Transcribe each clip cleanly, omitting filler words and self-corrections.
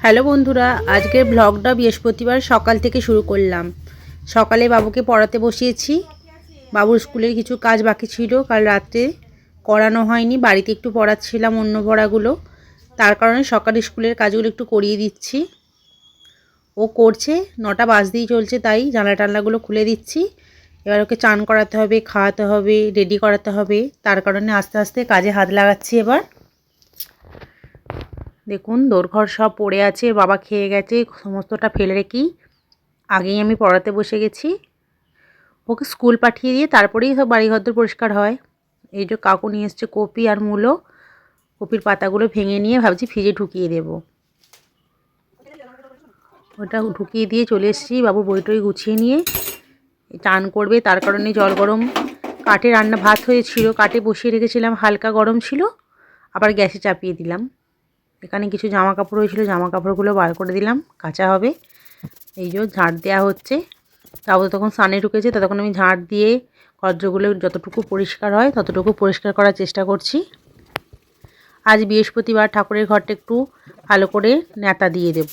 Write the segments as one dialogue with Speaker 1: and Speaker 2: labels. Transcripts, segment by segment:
Speaker 1: Hello বন্ধুরা, আজকের ব্লগটা বৃহস্পতিবার সকাল থেকে শুরু করলাম। সকালে বাবুকে পড়াতে বসিয়েছি। বাবুর স্কুলের কিছু কাজ বাকি ছিল, কাল রাতে করানো হয়নি। বাড়িতে একটু পড়াচ্ছিলাম অন্য পড়াগুলো, তার কারণে সকালে স্কুলের কাজগুলো একটু করিয়ে দিচ্ছি। ও করছে, 9টা বাজতেই চলছে, তাই জানলা টানলাগুলো খুলে দিচ্ছি। এবার ওকে চান করাতে হবে, খাওয়াতে হবে, রেডি করাতে হবে, তার কারণে আস্তে আস্তে কাজে হাত লাগাচ্ছি। এবার দেখুন দোরঘর সব পড়ে আছে, বাবা খেয়ে গেছে, সমস্তটা ফেলে রেখেই আগেই আমি পড়াতে বসে গেছি। ওকে স্কুল পাঠিয়ে দিয়ে তারপরেই সব বাড়িঘর পরিষ্কার হয়। এই যে কাকু নিয়ে এসছে কপি আর মূলো, কপির পাতাগুলো ভেঙে নিয়ে ভাবছি ফ্রিজে ঢুকিয়ে দেব। ওটা ঢুকিয়ে দিয়ে চলে এসেছি। বাবু বই টই গুছিয়ে নিয়ে চান করবে, তার কারণে জল গরম, কাঠে রান্না ভাত হয়েছিল, কাঠে বসিয়ে রেখেছিলাম, হালকা গরম ছিল, আবার গ্যাসে চাপিয়ে দিলাম। এখানে কিছু জামা কাপড় হয়েছিল, জামা কাপড়গুলো বার করে দিলাম, কাচা হবে। এই যে ঝাঁট দেওয়া হচ্ছে। তাও তখন স্নানে ঢুকেছে, ততক্ষণ আমি ঝাঁট দিয়ে কদ্রগুলো যতটুকু পরিষ্কার হয় ততটুকু পরিষ্কার করার চেষ্টা করছি। আজ বৃহস্পতিবার, ঠাকুরের ঘরটা একটু ভালো করে ন্যাতা দিয়ে দেব।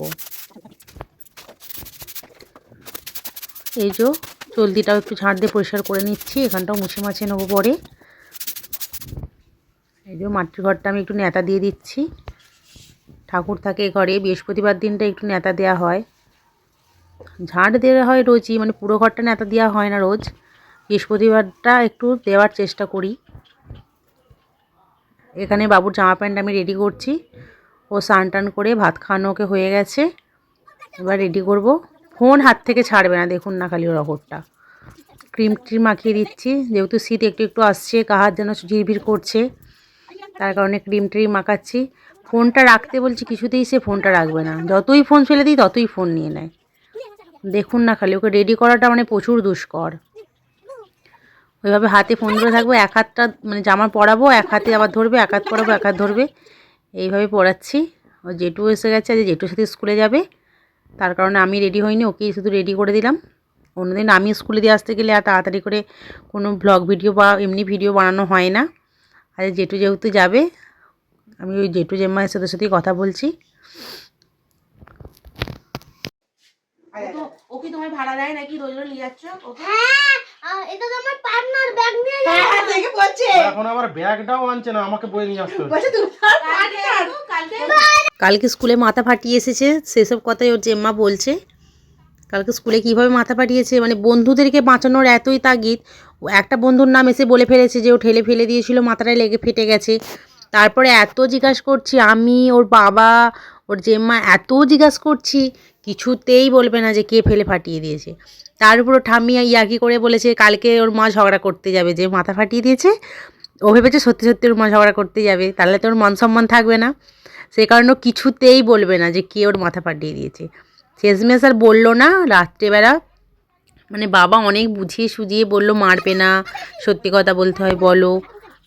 Speaker 1: এই যে চলতিটাও একটু ঝাঁট দিয়ে পরিষ্কার করে নিচ্ছি, এখানটাও মুছে মাছে নেবো পরে। এই যে মাটির ঘরটা আমি একটু ন্যাতা দিয়ে দিচ্ছি। ঠাকুর থাকে ঘরে, বৃহস্পতিবার দিনটা একটু ন্যাতা দেওয়া হয়। ঝাঁট দেওয়া হয় রোজই, মানে পুরো ঘরটা ন্যাতা দেওয়া হয় না রোজ, বৃহস্পতিবারটা একটু দেওয়ার চেষ্টা করি। এখানে বাবুর জামা প্যান্ট আমি রেডি করছি। ও স্নান টান করে ভাত খাওয়ানো ওকে হয়ে গেছে, এবার রেডি করব। ফোন হাত থেকে ছাড়বে না, দেখুন না খালি ওর অগরটা। ক্রিম ট্রিম মাখিয়ে দিচ্ছি, যেহেতু শীত একটু একটু আসছে, কাহার যেন ঝিরভির করছে, তার কারণে ক্রিম ট্রিম মাখাচ্ছি। ফোনটা রাখতে বলছি, কিছুতেই সে ফোনটা রাখবে না, যতই ফোন ফেলে দিই ততই ফোন নিয়ে নেয়। দেখুন না খালি, ওকে রেডি করাটা মানে প্রচুর দুষ্কর। ওইভাবে হাতে ফোন ধরে থাকবো, এক হাতটা মানে জামা পরাবো, এক হাতে আবার ধরবে, এক হাত পরাবো, এক হাত ধরবে, এইভাবে পড়াচ্ছি। ও জেঠু এসে গেছে, আজ জেঠুর সাথে স্কুলে যাবে, তার কারণে আমি রেডি হইনি, ওকেই শুধু রেডি করে দিলাম। অন্যদিন আমি স্কুলে দিয়ে আসতে গেলে আর তাড়াতাড়ি করে কোনো ব্লগ ভিডিও বা এমনি ভিডিও বানানো হয় না। আর জেঠু যেহেতু যাবে, আমি ওই জেঠু জেম্মায়ের সাথেই কথা বলছি। ও কি তোমায় ভাড়া দেয় নাকি রোজ রোজ নিয়ে যাচ্ছ ওকে?
Speaker 2: হ্যাঁ, এটা তো আমার পার্টনার ব্যাগ নিয়ে যাচ্ছে।
Speaker 1: হ্যাঁ দেখে বলছে
Speaker 3: এখন আবার ব্যাগটাও আনছে না, আমাকে বই নিয়ে আসতে হচ্ছে।
Speaker 1: বলছে তুমি কালকে স্কুলে মাথা ফাটিয়ে এসেছে, সেসব কথাই ওর জেম্মা বলছে। কালকে স্কুলে কীভাবে মাথা ফাটিয়েছে, মানে বন্ধুদেরকে বাঁচানোর এতই তাগিদ, ও একটা বন্ধুর নাম এসে বলে ফেলেছে যে ও ঠেলে ফেলে দিয়েছিল, মাথাটায় লেগে ফেটে গেছে। তারপরে এত জিজ্ঞাসা করছি আমি, ওর বাবা, ওর জেম্মা, এত জিজ্ঞাসা করছি, কিছুতেই বলবে না যে কে ফেলে ফাটিয়ে দিয়েছে। তার উপর ঠাম্মি ইয়ার্কি করে বলেছে কালকে ওর মা ঝগড়া করতে যাবে, যে মাথা ফাটিয়ে দিয়েছে ও ভেবেছে সত্যি সত্যি ওর মা ঝগড়া করতে যাবে, তাহলে তো ওর মান সম্মান থাকবে না। সে কারণে কিছুতেই বলবে না যে কে ওর মাথা ফাটিয়ে দিয়েছে। শেষমেশ আর বললো না। রাত্রেবেলা মানে বাবা অনেক বুঝিয়ে সুঝিয়ে বললো মারবে না, সত্যি কথা বলতে হয় বলো,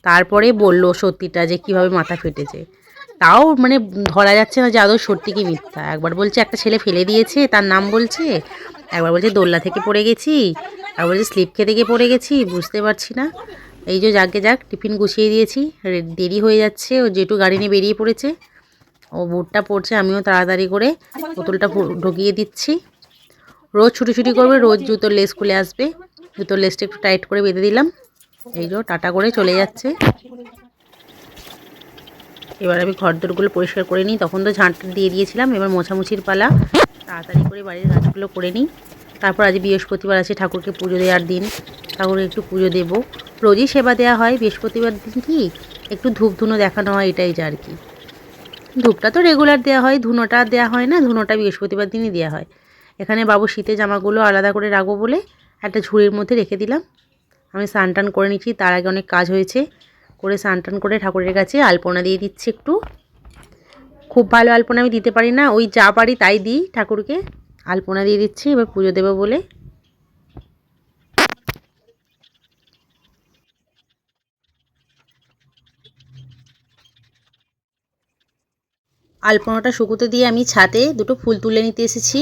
Speaker 1: তারপরে বললো সত্যিটা যে কিভাবে মাথা ফেটেছে। তাও মানে ধরা যাচ্ছে না যে আদৌ সত্যি কি মিথ্যা। একবার বলছে একটা ছেলে ফেলে দিয়েছে, তার নাম বলছে, একবার বলছে দোলনা থেকে পড়ে গেছি, একবার বলছে স্লিপ খেতে গিয়ে পড়ে গেছি, বুঝতে পারছি না। এই যে যাকে যাক টিফিন গুছিয়ে দিয়েছি, দেরি হয়ে যাচ্ছে, ও জেঠু গাড়ি নিয়ে বেরিয়ে পড়েছে, ও বুটটা পড়ছে, আমিও তাড়াতাড়ি করে বোতলটা ঢুকিয়ে দিচ্ছি। রোজ ছুটি করবে, রোজ জুতোর লেস খুলে আসবে, জুতোর লেসটা একটু টাইট করে বেঁধে দিলাম। এই যে টাটা করে চলে যাচ্ছে। এবার আমি ঘরদোরগুলো পরিষ্কার করে নিই, তখন তো ঝাঁট দিয়ে দিয়েছিলাম, এবার মোছামুছির পালা। তাড়াতাড়ি করে বাড়ির কাজগুলো করে নিই। তারপর আজ বৃহস্পতিবার আছে, ঠাকুরকে পুজো দেওয়ার দিন, ঠাকুরকে একটু পুজো দেবো। রোজই সেবা দেওয়া হয়, বৃহস্পতিবার দিন কি একটু ধূপ ধুনো দেখানো হয়, এটাই যা আর কি। ধূপটা তো রেগুলার দেওয়া হয়, ধুনোটা আর দেওয়া হয় না, ধুনোটা বৃহস্পতিবার দিনই দেওয়া হয়। এখানে বাবু শীতের জামাগুলো আলাদা করে রাখবো বলে একটা ঝুড়ির মধ্যে রেখে দিলাম। আমি স্নান টান করে নিচ্ছি, তার আগে অনেক কাজ হয়েছে, করে স্নান টান করে ঠাকুরের কাছে আলপনা দিয়ে দিচ্ছি একটু। খুব ভালো আলপনা আমি দিতে পারি না, ওই যা পারি তাই দিই ঠাকুরকে। আলপনা দিয়ে দিচ্ছি এবার পুজো দেবো বলে। আলপনাটা শুকোতে দিয়ে আমি ছাদে দুটো ফুল তুলে নিতে এসেছি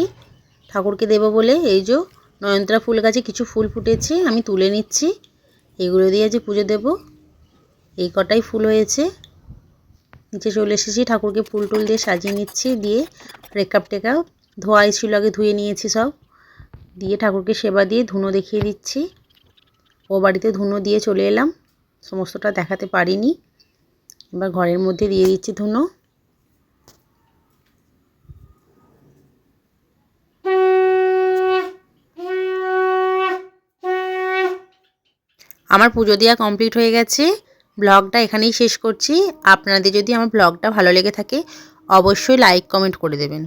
Speaker 1: ঠাকুরকে দেবো বলে। এই যে নয়নতারা ফুল গাছে কিছু ফুল ফুটেছে, আমি তুলে নিচ্ছি, এগুলো দিয়ে যে পুজো দেব। এই কটাই ফুল হয়েছে, নিচে চলে এসেছি, ঠাকুরকে ফুল টুল দিয়ে সাজিয়ে নিচ্ছি, দিয়ে রেকআপ টেকআপ ধোয়াই ছিল, আগে ধুয়ে নিয়েছি সব, দিয়ে ঠাকুরকে সেবা দিয়ে ধুনো দেখিয়ে দিচ্ছি। ও বাড়িতে ধুনো দিয়ে চলে এলাম, সমস্তটা দেখাতে পারিনি। এবার ঘরের মধ্যে দিয়ে দিচ্ছি ধুনো। আমার পুজো দেওয়া কমপ্লিট হয়ে গেছে। ব্লগটা এখানেই শেষ করছি। আপনাদের যদি আমার ব্লগটা ভালো লেগে থাকে অবশ্যই লাইক কমেন্ট করে দেবেন।